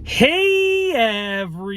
Hey everybody,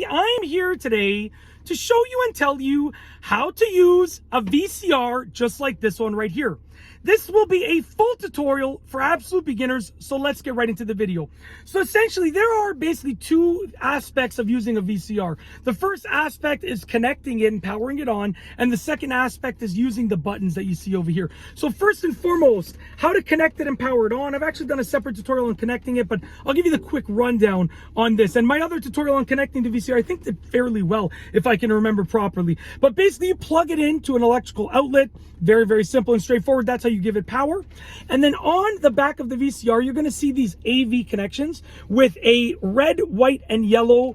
I'm here today to show you and tell you how to use a VCR just like this one right here. This will be a full tutorial for absolute beginners, so let's get right into the video. So essentially, there are basically two aspects of using a VCR. The first aspect is connecting it and powering it on, and the second aspect is using the buttons that you see over here. So first and foremost, how to connect it and power it on. I've actually done a separate tutorial on connecting it, but I'll give you the quick rundown on this. And my other tutorial on connecting the VCR, I think did fairly well, if I can remember properly. But basically, you plug it into an electrical outlet. Very, very simple and straightforward. That's how you give it power. And then on the back of the VCR, you're going to see these AV connections with a red, white, and yellow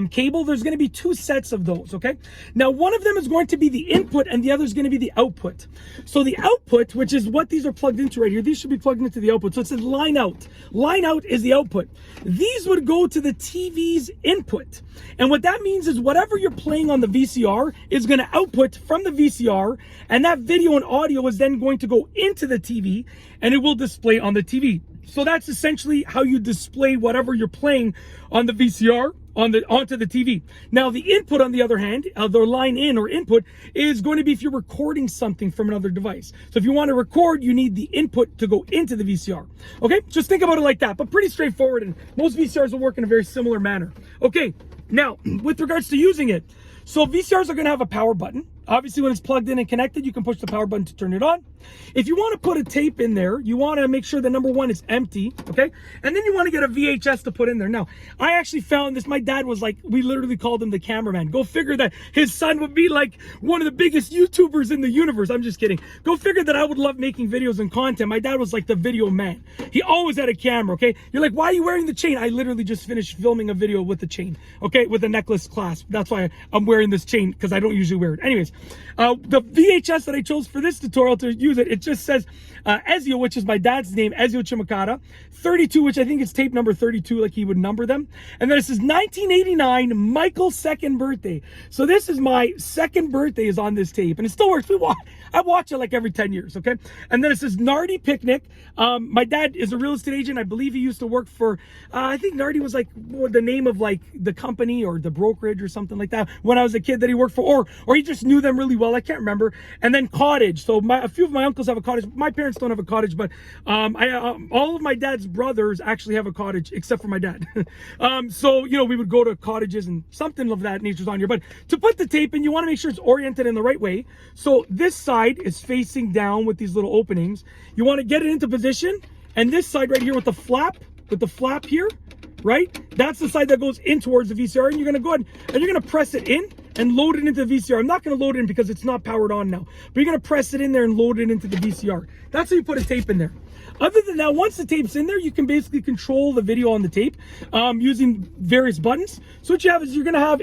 cable. There's going to be two sets of those, okay? Now, one of them is going to be the input and the other is going to be the output. So the output, which is what these are plugged into right here, these should be plugged into the output. So it says line out. Line out is the output. These would go to the TV's input. And what that means is whatever you're playing on the VCR is going to output from the VCR, and that video and audio is then going to go into the TV and it will display on the TV. So that's essentially how you display whatever you're playing on the VCR onto the TV. Now the input, on the other hand, the line in or input is going to be if you're recording something from another device. So if you want to record, you need the input to go into the VCR. Okay, just think about it like that, but pretty straightforward, and most VCRs will work in a very similar manner. Okay, now with regards to using it, so VCRs are going to have a power button. Obviously, when it's plugged in and connected, you can push the power button to turn it on. If you want to put a tape in there, you want to make sure that number one is empty, okay? And then you want to get a VHS to put in there. Now, I actually found this. My dad was like, we literally called him the cameraman. Go figure that his son would be like one of the biggest YouTubers in the universe. I'm just kidding. Go figure that I would love making videos and content. My dad was like the video man. He always had a camera, okay? You're like, why are you wearing the chain? I literally just finished filming a video with the chain, okay? With a necklace clasp. That's why I'm wearing this chain, because I don't usually wear it. Anyways, the VHS that I chose for this tutorial to use it just says Ezio, which is my dad's name, Ezio Chimicata, 32, which I think is tape number 32, like he would number them. And then it says 1989, Michael's second birthday. So this is my second birthday is on this tape, and it still works. I watch it like every 10 years, okay? And then it says Nardi Picnic. My dad is a real estate agent. I believe he used to work for, I think Nardi was like the name of like the company or the brokerage or something like that when I was a kid that he worked for, or he just knew them really well. I can't remember. And then cottage. So a few of my uncles have a cottage. My parents don't have a cottage, but all of my dad's brothers actually have a cottage except for my dad. So, you know, we would go to cottages and something of that nature's on here. But to put the tape in, you want to make sure it's oriented in the right way. So this side is facing down with these little openings. You want to get it into position. And this side right here with the flap here, right? That's the side that goes in towards the VCR, and you're going to go ahead and you're going to press it in and load it into the VCR. I'm not going to load it in because it's not powered on now, but you're going to press it in there and load it into the VCR. That's how you put a tape in there. Other than that, once the tape's in there, you can basically control the video on the tape using various buttons. So what you have is you're going to have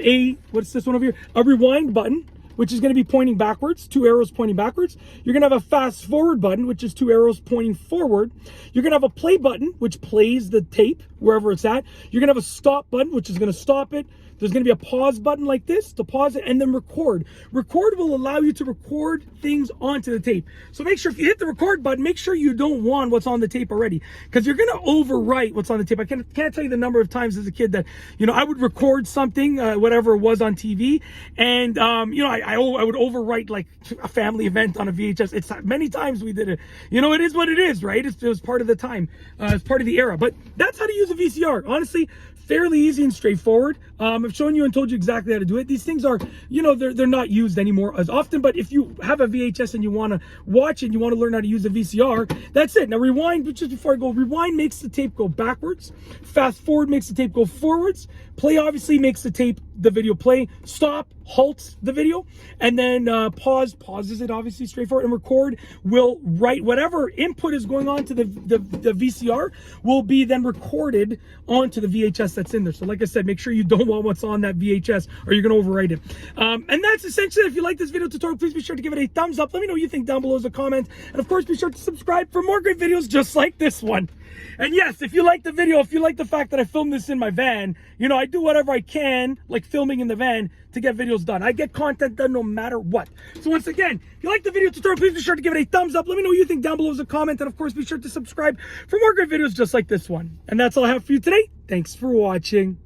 what's this one over here? A rewind button, which is going to be pointing backwards, two arrows pointing backwards. You're going to have a fast forward button, which is two arrows pointing forward. You're going to have a play button, which plays the tape wherever it's at. You're going to have a stop button, which is going to stop it. There's going to be a pause button like this to pause it, and then record. Record will allow you to record things onto the tape. So make sure if you hit the record button, make sure you don't want what's on the tape already, because you're going to overwrite what's on the tape. I can't tell you the number of times as a kid that, you know, I would record something, whatever it was on TV, and, you know, I would overwrite like a family event on a VHS. It's many times we did it. You know, it is what it is, right? It was part of the time. It's part of the era. But that's how to use a VCR. Honestly, fairly easy and straightforward. I've shown you and told you exactly how to do it. These things are, you know, they're not used anymore as often, but if you have a VHS and you want to watch it, you want to learn how to use a VCR, that's it. Now rewind, but just before I go, rewind makes the tape go backwards. Fast forward makes the tape go forwards. Play obviously makes the video play. Stop halts the video, and then pauses it, obviously straightforward. And record will write whatever input is going on to the VCR will be then recorded onto the VHS that's in there. So like I said, make sure you don't want what's on that VHS or you're going to overwrite it. And that's essentially it. If you like this video tutorial, please be sure to give it a thumbs up. Let me know what you think down below as a comment, and of course be sure to subscribe for more great videos just like this one. And yes, if you like the video, if you like the fact that I filmed this in my van, you know, I do whatever I can, like filming in the van, to get videos done. I get content done no matter what. So once again, if you like the video tutorial, please be sure to give it a thumbs up. Let me know what you think down below as a comment. And of course, be sure to subscribe for more great videos just like this one. And that's all I have for you today. Thanks for watching.